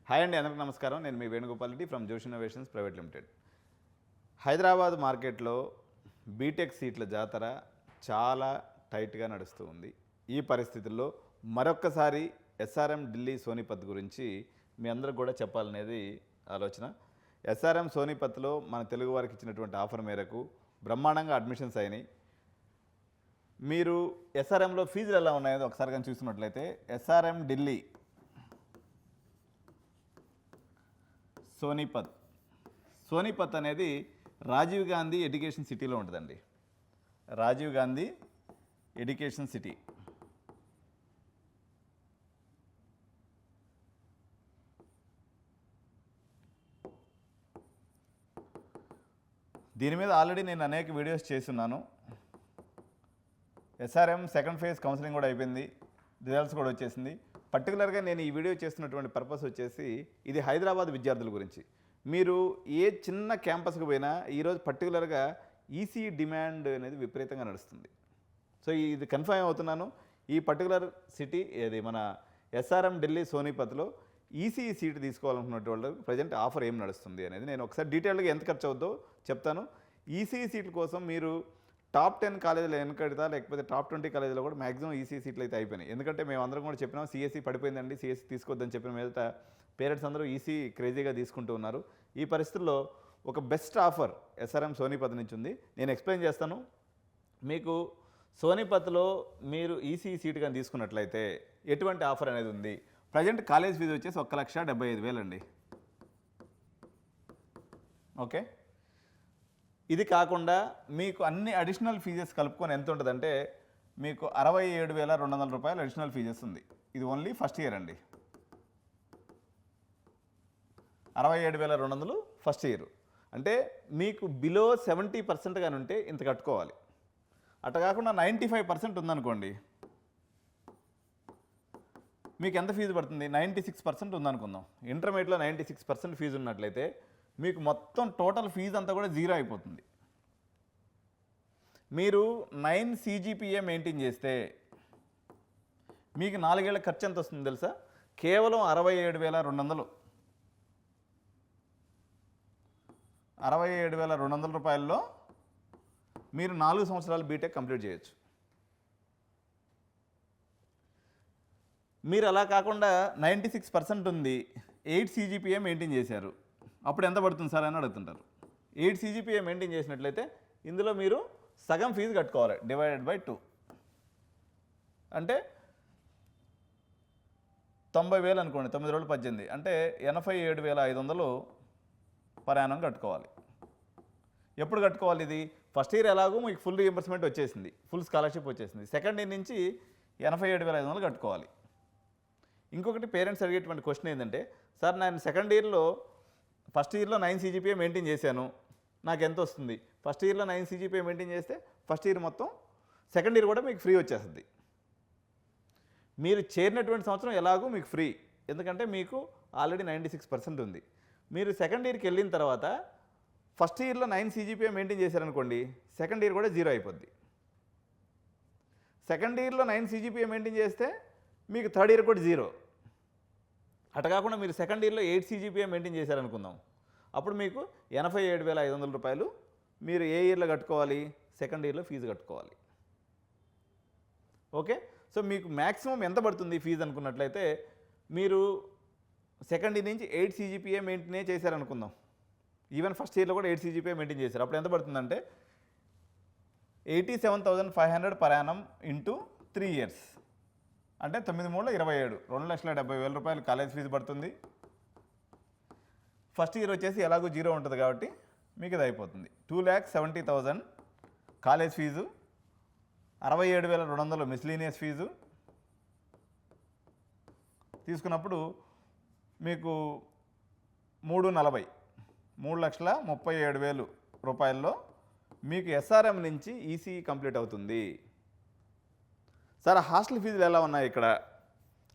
Hi అండి, అందరికీ నమస్కారం. నేను మీ వేణుగోపాల్ రెడ్డి ఫ్రమ్ జోష్ ఇన్నోవేషన్స్ ప్రైవేట్ లిమిటెడ్. హైదరాబాద్ మార్కెట్లో బీటెక్ సీట్ల జాతర చాలా టైట్గా నడుస్తూ ఉంది. ఈ పరిస్థితుల్లో మరొక్కసారి ఎస్ఆర్ఎం ఢిల్లీ సోనిపత్ గురించి మీ అందరికి కూడా చెప్పాలనేది ఆలోచన. ఎస్ఆర్ఎం సోనిపత్లో మన తెలుగు వారికి ఇచ్చినటువంటి ఆఫర్ మేరకు బ్రహ్మాండంగా అడ్మిషన్స్ అయినాయి. మీరు ఎస్ఆర్ఎంలో ఫీజులు ఎలా ఉన్నాయో ఒకసారి కానీ చూసినట్లయితే ఎస్ఆర్ఎం ఢిల్లీ సోనిపత్ అనేది రాజీవ్ గాంధీ ఎడ్యుకేషన్ సిటీలో ఉంటుందండి. Rajiv Gandhi education city. దీని మీద ఆల్రెడీ నేను అనేక వీడియోస్ చేస్తున్నాను. ఎస్ఆర్ఎం సెకండ్ ఫేజ్ కౌన్సిలింగ్ కూడా అయిపోయింది, రిజల్ట్స్ కూడా వచ్చేసింది. పర్టికులర్గా నేను ఈ వీడియో చేస్తున్నటువంటి పర్పస్ వచ్చేసి ఇది హైదరాబాద్ విద్యార్థుల గురించి. మీరు ఏ చిన్న క్యాంపస్కి పోయినా ఈరోజు పర్టికులర్గా ఈసీఈ డిమాండ్ అనేది విపరీతంగా నడుస్తుంది. సో ఇది కన్ఫర్మ్ అవుతున్నాను. ఈ పర్టికులర్ సిటీ ఏది మన ఎస్ఆర్ఎం ఢిల్లీ సోనిపత్లో ఈసీఈ సీట్ తీసుకోవాలనుకున్నటువంటి వాళ్ళకి ప్రజెంట్ ఆఫర్ ఏం నడుస్తుంది అనేది నేను ఒకసారి డీటెయిల్గా ఎంత ఖర్చు అవుద్దో చెప్తాను. ఈసీఈ సీట్ల కోసం మీరు టాప్ 10 కాలేజీలో వెనకడతా లేకపోతే టాప్ 20 కాలేజీలో కూడా మ్యాక్సిమం ఈసీ సీట్లు అయితే అయిపోయినాయి. ఎందుకంటే మేము అందరం కూడా చెప్పినాం సిఎస్సి పడిపోయిందండి, సిఎస్సి తీసుకోవద్దని చెప్పిన మీద పేరెంట్స్ అందరూ ఈసీ క్రేజీగా తీసుకుంటూ ఉన్నారు. ఈ పరిస్థితుల్లో ఒక బెస్ట్ ఆఫర్ ఎస్ఆర్ఎం సోనిపత్ నుంచి ఉంది. నేను ఎక్స్ప్లెయిన్ చేస్తాను. మీకు సోనిపత్లో మీరు ఈసీ సీట్ కానీ తీసుకున్నట్లయితే ఎటువంటి ఆఫర్ అనేది ఉంది. ప్రజెంట్ కాలేజ్ ఫీజు వచ్చేసి 1,75,000 అండి. ఓకే, ఇది కాకుండా మీకు అన్ని అడిషనల్ ఫీజెస్ కలుపుకొని ఎంత ఉంటుందంటే మీకు 67,200 రూపాయలు అడిషనల్ ఫీజెస్ ఉంది. ఇది ఓన్లీ ఫస్ట్ ఇయర్ అండి. 67,200 ఫస్ట్ ఇయర్ అంటే మీకు బిలో 70% కానీ ఉంటే ఇంత కట్టుకోవాలి. అట్లా కాకుండా 95% ఉందనుకోండి, మీకు ఎంత ఫీజు పడుతుంది? 96% ఉందనుకుందాం. ఇంటర్మీడియట్లో 96% ఫీజు ఉన్నట్లయితే మీకు మొత్తం టోటల్ ఫీజు అంతా కూడా జీరో అయిపోతుంది. మీరు 9 CGPA మెయింటైన్ చేస్తే మీకు 4 ఏళ్ల ఖర్చు ఎంత వస్తుంది తెలుసా? కేవలం 67,200. 67,200 రూపాయల్లో మీరు 4 సంవత్సరాలు బీటెక్ కంప్లీట్ చేయొచ్చు. మీరు అలా కాకుండా 96% ఉంది, 8 CGPA మెయింటైన్ చేశారు, అప్పుడు ఎంత పడుతుంది సార్ అని అడుగుతుంటారు. 8 CGPA మెయింటైన్ చేసినట్లయితే ఇందులో మీరు సగం ఫీజు కట్టుకోవాలి, ÷ 2 అంటే 90,000 అనుకోండి. 9 రోజులు 18 అంటే 87,500 పర్ యానం కట్టుకోవాలి. ఎప్పుడు కట్టుకోవాలి? ఇది ఫస్ట్ ఇయర్ ఎలాగో మీకు ఫుల్ రీఎంబర్స్మెంట్ వచ్చేసింది, ఫుల్ స్కాలర్షిప్ వచ్చేసింది. సెకండ్ ఇయర్ నుంచి 87,500 కట్టుకోవాలి. ఇంకొకటి పేరెంట్స్ అడిగేటువంటి క్వశ్చన్ ఏంటంటే, సార్ నేను సెకండ్ ఇయర్లో ఫస్ట్ ఇయర్లో 9 CGPA మెయింటైన్ చేశాను, నాకు ఎంత వస్తుంది? ఫస్ట్ ఇయర్లో 9 CGPA మెయింటైన్ చేస్తే ఫస్ట్ ఇయర్ మొత్తం, సెకండ్ ఇయర్ కూడా మీకు ఫ్రీ వచ్చేస్తుంది. మీరు చేరినటువంటి సంవత్సరం ఎలాగో మీకు ఫ్రీ, ఎందుకంటే మీకు ఆల్రెడీ 96% ఉంది. మీరు సెకండ్ ఇయర్కి వెళ్ళిన తర్వాత ఫస్ట్ ఇయర్లో 9 CGPA మెయింటైన్ చేశారనుకోండి, సెకండ్ ఇయర్ కూడా జీరో అయిపోద్ది. సెకండ్ ఇయర్లో 9 CGPA మెయింటైన్ చేస్తే మీకు థర్డ్ ఇయర్ కూడా జీరో. అటు కాకుండా మీరు సెకండ్ ఇయర్లో 8 CGPA మెయింటైన్ చేశారనుకుందాం, అప్పుడు మీకు 87,500 రూపాయలు మీరు ఏ ఇయర్లో కట్టుకోవాలి? సెకండ్ ఇయర్లో ఫీజు కట్టుకోవాలి. ఓకే, సో మీకు మ్యాక్సిమం ఎంత పడుతుంది ఫీజు అనుకున్నట్లయితే, మీరు సెకండ్ ఇయర్ నుంచి 8 CGPA మెయింటైన్ చేశారనుకుందాం, ఈవెన్ ఫస్ట్ ఇయర్లో కూడా 8 CGPA మెయింటైన్ చేశారు, అప్పుడు ఎంత పడుతుందంటే 87,500 పర్ యానం ఇంటూ 3 years అంటే 9 3 27, 2,70,000 రూపాయలు కాలేజ్ ఫీజు పడుతుంది. ఫస్ట్ ఇయర్ వచ్చేసి ఎలాగో జీరో ఉంటుంది కాబట్టి మీకు ఇది అయిపోతుంది. 2,70,000 కాలేజ్ ఫీజు, 67,200 మిస్లీనియస్ ఫీజు తీసుకున్నప్పుడు మీకు 3,40, 3,37,000 రూపాయల్లో మీకు ఎస్ఆర్ఎం నుంచి ఈసీ కంప్లీట్ అవుతుంది. సార్ హాస్టల్ ఫీజులు ఎలా ఉన్నాయి? ఇక్కడ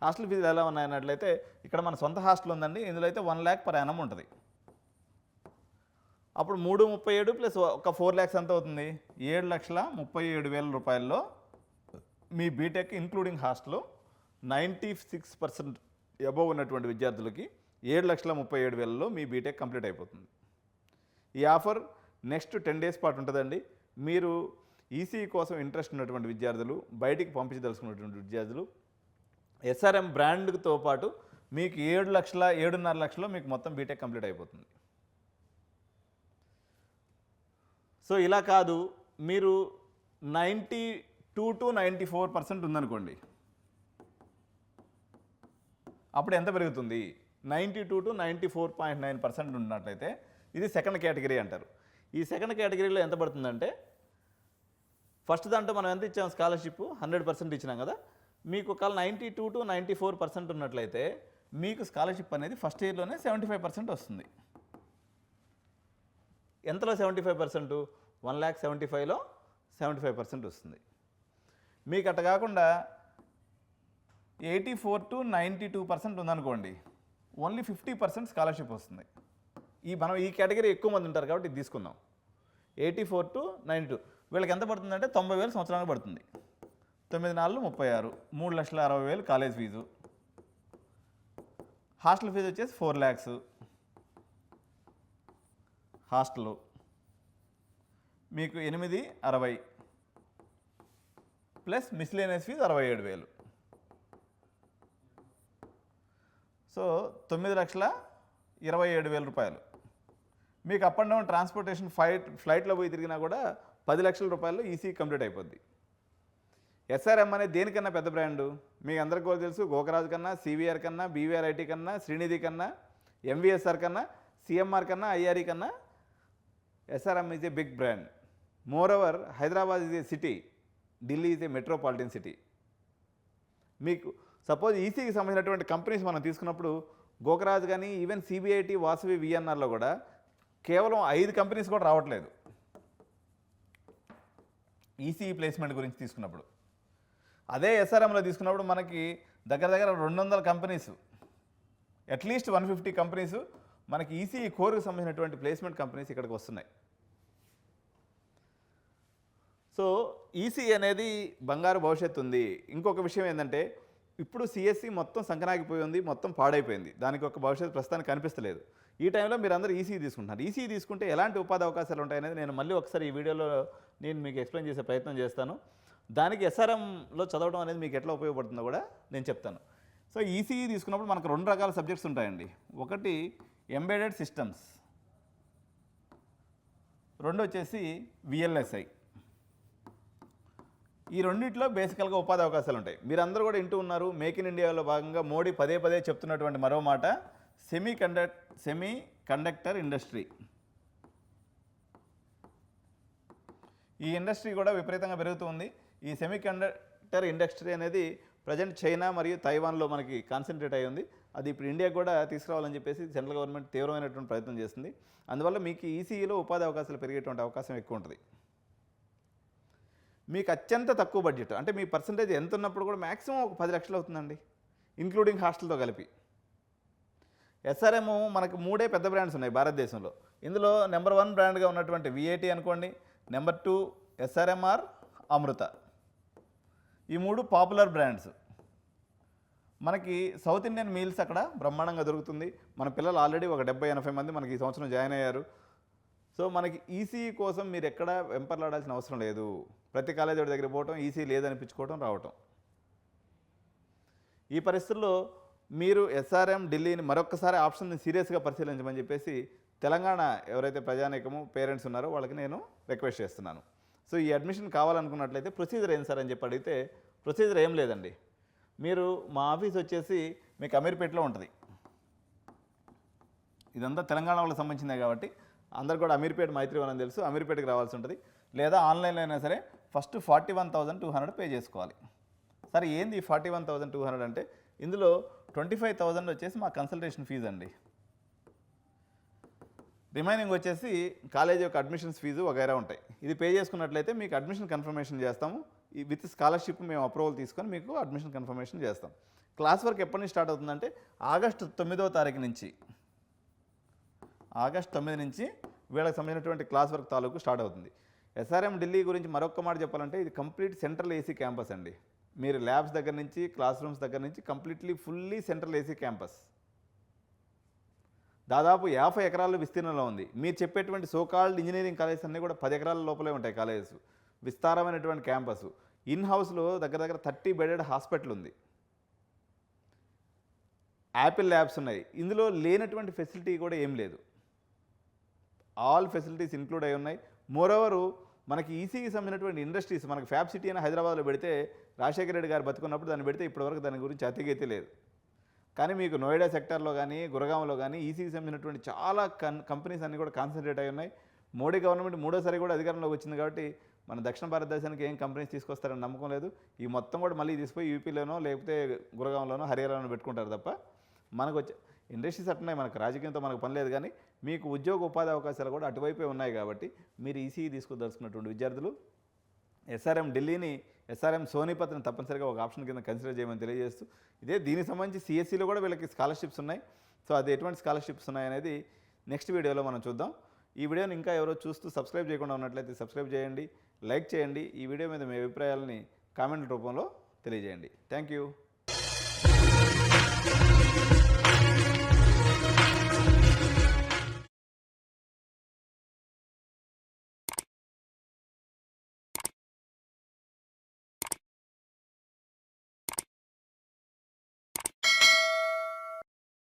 హాస్టల్ ఫీజులు ఎలా ఉన్నాయన్నట్లయితే ఇక్కడ మన సొంత హాస్టల్ ఉందండి, ఇందులో అయితే 1 lakh పర్ యానం ఉంటుంది. అప్పుడు 3,37 ప్లస్ ఒక 4 lakhs ఎంత అవుతుంది? 7,37,000 రూపాయల్లో మీ బీటెక్ ఇంక్లూడింగ్ హాస్టల్ 96% అబోవ్ ఉన్నటువంటి విద్యార్థులకి 7,37,000లో మీ బీటెక్ కంప్లీట్ అయిపోతుంది. ఈ ఆఫర్ నెక్స్ట్ 10 డేస్ పాటు ఉంటుందండి. మీరు ఈసీఈ కోసం ఇంట్రెస్ట్ ఉన్నటువంటి విద్యార్థులు, బయటికి పంపించదలుచుకున్నటువంటి విద్యార్థులు ఎస్ఆర్ఎం బ్రాండ్తో పాటు మీకు 7 లక్షల 7.5 లక్షలో మీకు మొత్తం బీటెక్ కంప్లీట్ అయిపోతుంది. సో ఇలా కాదు, మీరు 92 to 94% ఉందనుకోండి, అప్పుడు ఎంత పెరుగుతుంది? 92 to 94.9% ఉన్నట్లయితే ఇది సెకండ్ కేటగిరీ అంటారు. ఈ సెకండ్ కేటగిరీలో ఎంత పడుతుందంటే, ఫస్ట్ దాంట్లో మనం ఎంత ఇచ్చాం? స్కాలర్షిప్ 100% ఇచ్చినాం కదా. మీకు ఒకవేళ 92 to 94% ఉన్నట్లయితే మీకు స్కాలర్షిప్ అనేది ఫస్ట్ ఇయర్లోనే 75% వస్తుంది. ఎంతలో 75%? 1,75,000లో 75% వస్తుంది. మీకు అట్ట కాకుండా 84 to 92% ఉందనుకోండి, ఓన్లీ 50% స్కాలర్షిప్ వస్తుంది. మనం ఈ కేటగిరీ ఎక్కువ మంది ఉంటారు కాబట్టి ఇది తీసుకుందాం. 84 to 92 వీళ్ళకి ఎంత పడుతుందంటే 90,000 సంవత్సరానికి పడుతుంది. 9 4 36, 3,60,000 కాలేజ్ ఫీజు. హాస్టల్ ఫీజు వచ్చేసి 4 lakhs హాస్టల్. మీకు 8,60 ప్లస్ మిస్లేనియస్ ఫీజు 67,000. సో 9,27,000 రూపాయలు. మీకు అప్ అండ్ డౌన్ ట్రాన్స్పోర్టేషన్ ఫ్లైట్లో పోయి తిరిగినా కూడా 10 లక్షల రూపాయలు ఈసీ కంప్లీట్ అయిపోద్ది. ఎస్ఆర్ఎం అనేది దేనికన్నా పెద్ద బ్రాండు మీకు అందరికీ కూడా తెలుసు. గోకరాజు కన్నా, సివిఆర్ కన్నా, బీవీఆర్ ఐటీ కన్నా, శ్రీనిధి కన్నా, ఎంవిఎస్ఆర్ కన్నా, సిఎంఆర్ కన్నా, ఐఆర్ఈ కన్నా SRM is a big brand. Moreover Hyderabad is a city, Delhi is a metropolitan city. మీకు సపోజ్ ఈసీకి సంబంధించినటువంటి కంపెనీస్ మనం తీసుకున్నప్పుడు గోకరాజు కానీ, ఈవెన్ సిబిఐటి, వాసవి, విఎన్ఆర్లో కూడా కేవలం 5 కంపెనీస్ కూడా రావట్లేదు ఈసీఈ ప్లేస్మెంట్ గురించి తీసుకున్నప్పుడు. అదే ఎస్ఆర్ఎంలో తీసుకున్నప్పుడు మనకి దగ్గర 200 కంపెనీస్, అట్లీస్ట్ 150 కంపెనీస్ మనకి ఈసీఈ కోర్కి సంబంధించినటువంటి ప్లేస్మెంట్ కంపెనీస్ ఇక్కడికి వస్తున్నాయి. సో ఈసీఈ అనేది బంగారు భవిష్యత్తు ఉంది. ఇంకొక విషయం ఏంటంటే, ఇప్పుడు సిఎస్సి మొత్తం సంకనాగిపోయి ఉంది, మొత్తం పాడైపోయింది, దానికి ఒక భవిష్యత్తు ప్రస్తుతానికి కనిపిస్తలేదు. ఈ టైంలో మీరు అందరూ ఈసీఈ తీసుకుంటున్నారు. ఈసీఈ తీసుకుంటే ఎలాంటి ఉపాధి అవకాశాలు ఉంటాయనేది నేను మళ్ళీ ఒకసారి ఈ వీడియోలో నేను మీకు ఎక్స్ప్లెయిన్ చేసే ప్రయత్నం చేస్తాను. దానికి ఎస్ఆర్ఎంలో చదవడం అనేది మీకు ఎట్లా ఉపయోగపడుతుందో కూడా నేను చెప్తాను. సో ఈసీఈ తీసుకున్నప్పుడు మనకు 2 రకాల సబ్జెక్ట్స్ ఉంటాయండి. ఒకటి ఎంబెడెడ్ సిస్టమ్స్, రెండు వచ్చేసి విఎల్ఎస్ఐ. ఈ రెండింటిలో బేసికల్గా ఉపాధి అవకాశాలు ఉంటాయి. మీరందరూ కూడా వింటూ ఉన్నారు, మేక్ ఇన్ ఇండియాలో భాగంగా మోడీ పదే చెప్తున్నటువంటి మరో మాట సెమీ కండక్టర్ ఇండస్ట్రీ. ఈ ఇండస్ట్రీ కూడా విపరీతంగా పెరుగుతుంది. ఈ సెమీ కండక్టర్ ఇండస్ట్రీ అనేది ప్రజెంట్ చైనా మరియు తైవాన్లో మనకి కాన్సన్ట్రేట్ అయ్యి ఉంది. అది ఇప్పుడు ఇండియా కూడా తీసుకురావాలని చెప్పేసి సెంట్రల్ గవర్నమెంట్ తీవ్రమైనటువంటి ప్రయత్నం చేస్తుంది. అందువల్ల మీకు ఈసీఈలో ఉపాధి అవకాశాలు పెరిగేటువంటి అవకాశం ఎక్కువ ఉంటుంది. మీకు అత్యంత తక్కువ బడ్జెట్ అంటే మీ పర్సంటేజ్ ఎంత ఉన్నప్పుడు కూడా మ్యాక్సిమం ఒక 10 లక్షలు అవుతుందండి, ఇంక్లూడింగ్ హాస్టల్తో కలిపి. ఎస్ఆర్ఎం మనకు 3 పెద్ద బ్రాండ్స్ ఉన్నాయి భారతదేశంలో. ఇందులో నెంబర్ 1 బ్రాండ్గా ఉన్నటువంటి విఐటి అనుకోండి, నెంబర్ 2 ఎస్ఆర్ఎంఆర్, అమృత. ఈ 3 పాపులర్ బ్రాండ్స్. మనకి సౌత్ ఇండియన్ మీల్స్ అక్కడ బ్రహ్మాండంగా దొరుకుతుంది. మన పిల్లలు ఆల్రెడీ ఒక 70-80 మంది మనకి ఈ సంవత్సరం జాయిన్ అయ్యారు. సో మనకి ఈసీఈ కోసం మీరు ఎక్కడ వెంపర్లాడాల్సిన అవసరం లేదు. ప్రతి కాలేజీ దగ్గర పోవటం, ఈసీ లేదనిపించుకోవటం, రావటం. ఈ పరిస్థితుల్లో మీరు ఎస్ఆర్ఎం ఢిల్లీని మరొకసారి ఆప్షన్ని సీరియస్గా పరిశీలించమని చెప్పేసి తెలంగాణ ఎవరైతే ప్రజానీకము పేరెంట్స్ ఉన్నారో వాళ్ళకి నేను రిక్వెస్ట్ చేస్తున్నాను. సో ఈ అడ్మిషన్ కావాలనుకున్నట్లయితే ప్రొసీజర్ ఏం సార్ అని చెప్పి అడిగితే, ప్రొసీజర్ ఏం లేదండి. మీరు మా ఆఫీస్ వచ్చేసి మీకు అమీర్పేటలో ఉంటుంది. ఇదంతా తెలంగాణ వాళ్ళకి సంబంధించిందే కాబట్టి అందరు కూడా అమీర్పేట మైత్రివనం తెలుసు, అమీర్పేటకి రావాల్సి ఉంటుంది. లేదా ఆన్లైన్లో అయినా సరే ఫస్ట్ 41,200 పే చేసుకోవాలి. సరే ఏంది 41,200 అంటే, ఇందులో 25,000 వచ్చేసి మా కన్సల్టేషన్ ఫీజు అండి. రిమైనింగ్ వచ్చేసి కాలేజ్ యొక్క అడ్మిషన్స్ ఫీజు వగైరా ఉంటాయి. ఇది పే చేసుకున్నట్లయితే మీకు అడ్మిషన్ కన్ఫర్మేషన్ చేస్తాము. విత్ స్కాలర్షిప్ మేము అప్రూవల్ తీసుకొని మీకు అడ్మిషన్ కన్ఫర్మేషన్ చేస్తాం. క్లాస్ వర్క్ ఎప్పటి నుంచి స్టార్ట్ అవుతుందంటే ఆగస్టు 9వ తారీఖు నుంచి, ఆగస్ట్ 9 నుంచి వీళ్ళకి సంబంధించినటువంటి క్లాస్ వర్క్ తాలూకు స్టార్ట్ అవుతుంది. ఎస్ఆర్ఎం ఢిల్లీ గురించి మరొక మాట చెప్పాలంటే ఇది కంప్లీట్ సెంట్రల్ ఏసీ క్యాంపస్ అండి. మీరు ల్యాబ్స్ దగ్గర నుంచి, క్లాస్ రూమ్స్ దగ్గర నుంచి completely fully central AC campus. దాదాపు 50 ఎకరాల విస్తీర్ణంలో ఉంది. మీరు చెప్పేటువంటి సోకాల్డ్ ఇంజనీరింగ్ కాలేజెస్ అన్నీ కూడా 10 ఎకరాల లోపలే ఉంటాయి కాలేజెస్. విస్తారమైనటువంటి క్యాంపస్. ఇన్ హౌస్లో దగ్గర దగ్గర 30 బెడెడ్ హాస్పిటల్ ఉంది. యాపిల్ ల్యాబ్స్ ఉన్నాయి. ఇందులో లేనటువంటి ఫెసిలిటీ కూడా ఏం లేదు. ఆల్ ఫెసిలిటీస్ ఇంక్లూడ్ అయి ఉన్నాయి. మోరోవరు మనకి ఈసీకి సంబంధించినటువంటి ఇండస్ట్రీస్ మనకి ఫ్యాబ్ సిటీ అని హైదరాబాద్లో పెడితే రాజశేఖర రెడ్డి గారు బతుకున్నప్పుడు దాన్ని పెడితే ఇప్పటివరకు దాని గురించి అతిగైతే లేదు. కానీ మీకు నోయిడా సెక్టార్లో కానీ గురగాంలో కానీ ఈసీకి సంబంధించినటువంటి చాలా కంపెనీస్ అన్నీ కూడా కాన్సన్ట్రేట్ అయి ఉన్నాయి. మోడీ గవర్నమెంట్ మూడోసారి కూడా అధికారంలోకి వచ్చింది కాబట్టి మన దక్షిణ భారతదేశానికి ఏం కంపెనీస్ తీసుకొస్తారని నమ్మకం లేదు. ఈ మొత్తం కూడా మళ్ళీ తీసుకుపోయి యూపీలోనో లేకపోతే గురగాంలోనో హర్యానాలోనో పెట్టుకుంటారు తప్ప మనకు వచ్చే ఇండస్ట్రీస్ అట్టున్నాయి. మనకు రాజకీయంతో మనకు పని లేదు. కానీ మీకు ఉద్యోగ ఉపాధి అవకాశాలు కూడా అటువైపే ఉన్నాయి. కాబట్టి మీరు ఈసీఈ తీసుకుదలుచుకున్నటువంటి విద్యార్థులు ఎస్ఆర్ఎం ఢిల్లీని, ఎస్ఆర్ఎం సోనిపత్ని తప్పనిసరిగా ఒక ఆప్షన్ కింద కన్సిడర్ చేయమని తెలియజేస్తూ, దీనికి సంబంధించి సిఎస్సిలో కూడా వీళ్ళకి స్కాలర్షిప్స్ ఉన్నాయి. సో అది ఎటువంటి స్కాలర్షిప్స్ ఉన్నాయనేది నెక్స్ట్ వీడియోలో మనం చూద్దాం. ఈ వీడియోని ఇంకా ఎవరో చూస్తూ సబ్స్క్రైబ్ చేయకుండా ఉన్నట్లయితే సబ్స్క్రైబ్ చేయండి, లైక్ చేయండి. ఈ వీడియో మీద మీ అభిప్రాయాలని కామెంట్ల రూపంలో తెలియజేయండి. Thank you.